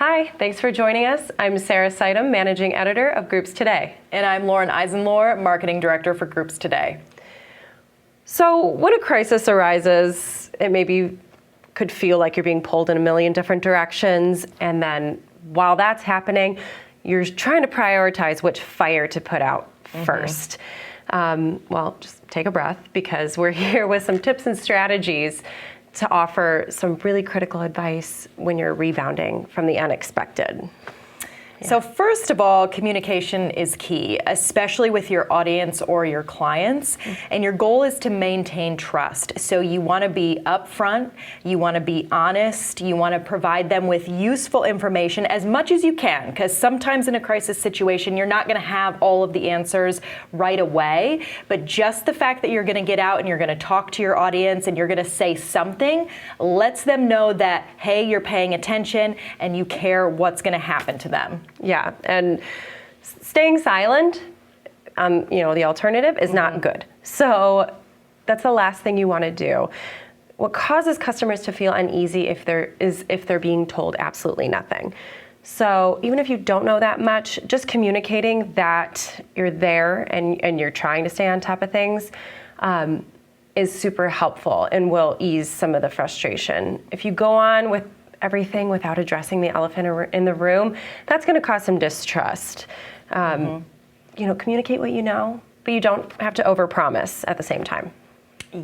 Hi, thanks for joining us. I'm Sarah Seidem, Managing Editor of Groups Today. And I'm Lauren Eisenlohr, Marketing Director for Groups Today. So when a crisis arises, it maybe could feel like you're being pulled in a million different directions, and then while that's happening, you're trying to prioritize which fire to put out first. Well, just take a breath, because we're here with some tips and strategies to offer some really critical advice when you're rebounding from the unexpected. So first of all, communication is key, especially with your audience or your clients. And your goal is to maintain trust. So you want to be upfront, you want to be honest, you want to provide them with useful information as much as you can, because sometimes in a crisis situation, you're not going to have all of the answers right away. But just the fact that you're going to get out and you're going to talk to your audience and you're going to say something lets them know that, hey, you're paying attention and you care what's going to happen to them. Yeah, and staying silent, the alternative is not good. So that's the last thing you want to do. What causes customers to feel uneasy if they're being told absolutely nothing. So even if you don't know that much, just communicating that you're there and you're trying to stay on top of things is super helpful and will ease some of the frustration. If you go on with everything without addressing the elephant in the room, that's going to cause some distrust. Communicate what you know, but you don't have to overpromise at the same time.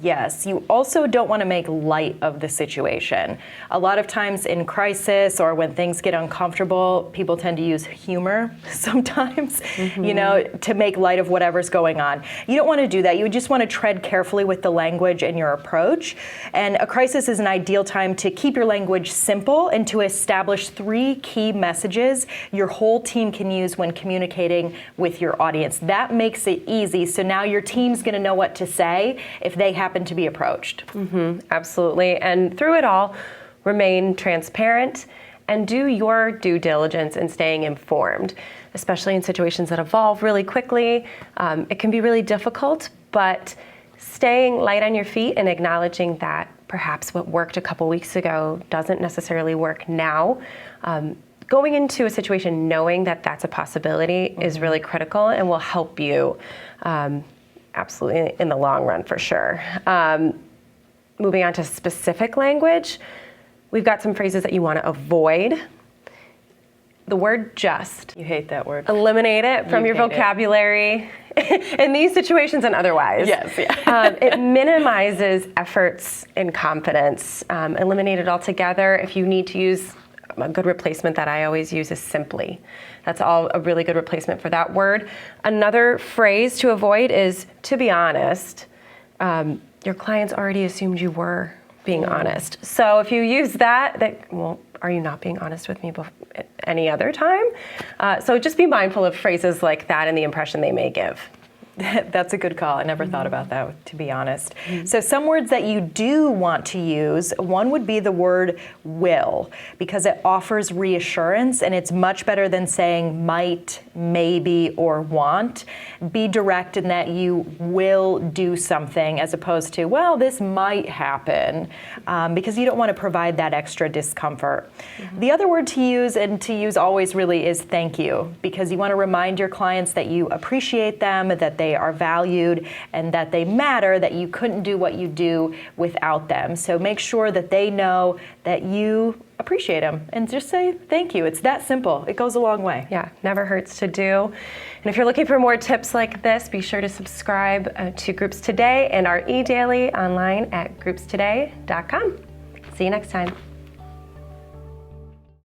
Yes, you also don't want to make light of the situation. A lot of times in crisis or when things get uncomfortable, people tend to use humor sometimes, to make light of whatever's going on. You don't want to do that. You just want to tread carefully with the language and your approach. And a crisis is an ideal time to keep your language simple and to establish 3 key messages your whole team can use when communicating with your audience. That makes it easy. So now your team's going to know what to say if they happen to be approached. Absolutely. And through it all, remain transparent and do your due diligence in staying informed, especially in situations that evolve really quickly. It can be really difficult, but staying light on your feet and acknowledging that perhaps what worked a couple weeks ago doesn't necessarily work now. Going into a situation knowing that that's a possibility is really critical and will help you absolutely in the long run, for sure. Moving on to specific language, we've got some phrases that you want to avoid. The word just. You hate that word. Eliminate it from your vocabulary in these situations and otherwise. Yes, yeah. It minimizes efforts and confidence. Eliminate it altogether. If you need to use a good replacement that I always use is simply. That's all a really good replacement for that word. Another phrase to avoid is to be honest. Your clients already assumed you were being honest. So if you use that, are you not being honest with me any other time? So just be mindful of phrases like that and the impression they may give. That's a good call. I never thought about that, to be honest. So some words that you do want to use, one would be the word will, because it offers reassurance and it's much better than saying might, maybe, or want. Be direct in that you will do something as opposed to, well, this might happen, because you don't want to provide that extra discomfort. The other word to use, and to use always really, is thank you, because you want to remind your clients that you appreciate them, that they are valued, and that they matter, that you couldn't do what you do without them. So make sure that they know that you appreciate them and just say thank you. It's that simple. It goes a long way. Yeah, never hurts to do. And if you're looking for more tips like this, be sure to subscribe to Groups Today and our eDaily online at groupstoday.com. See you next time.